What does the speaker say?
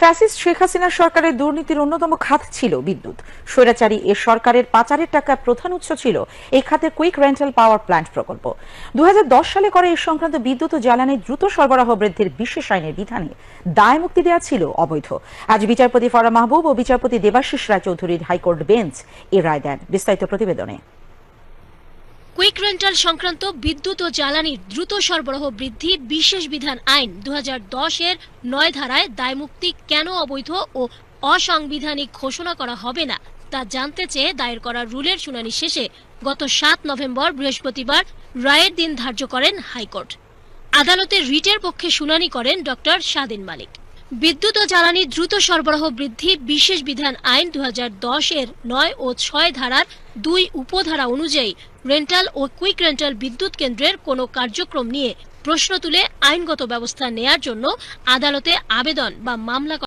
Fascist Sheikh Hasina সরকারের দুর্নীতির অন্যতম খাত ছিল বিদ্যুৎ। স্বৈরাচারী এ সরকারের পাচারের টাকার প্রধান উৎস ছিল এই খাতের কুইক রেন্টাল পাওয়ার প্ল্যান্ট প্রকল্প। 2010 সালে করে এই সংক্রান্ত বিদ্যুৎ ও জ্বালানির দ্রুত সরবরাহ বৃদ্ধির বিশেষ আইনের বিধানে দায় মুক্তি দেওয়া ছিল অবৈধ। আজ বিচারপতি ফরহাদ মাহবুব ও বিচারপতি দেবাশিস রায় চৌধুরীর হাইকোর্ট বেঞ্চ এ রায় দেন। বিস্তারিত প্রতিবেদনে। কুইক রেন্টাল সংক্রান্ত বিদ্যুৎ ও জ্বালানির দ্রুত সরবরাহ বৃদ্ধি বিশেষ বিধান আইন 2010-এর 9 ধারায় দায়মুক্তি কেন অবৈধ ও অসাংবিধানিক ঘোষণা করা হবে না তা জানতে চেয়ে দায়ের করা রুলের শুনানি শেষে গত 7 নভেম্বর বৃহস্পতিবার রায়ের দিন ধার্য করেন হাইকোর্ট। আদালতে রিটের পক্ষে শুনানি করেন ডক্টর স্বাধীন মালিক। বিদ্যুৎ ও জ্বালানি দ্রুত সরবরাহ বৃদ্ধি বিশেষ বিধান আইন 2010-এর 9 ও 6 ধারার 2 উপধারা অনুযায়ী রেন্টাল ও কুইক রেন্টাল বিদ্যুৎ কেন্দ্রের কোনো কার্যক্রম নিয়ে প্রশ্ন তুলে আইনগত ব্যবস্থা নেয়ার জন্য আদালতে আবেদন বা মামলা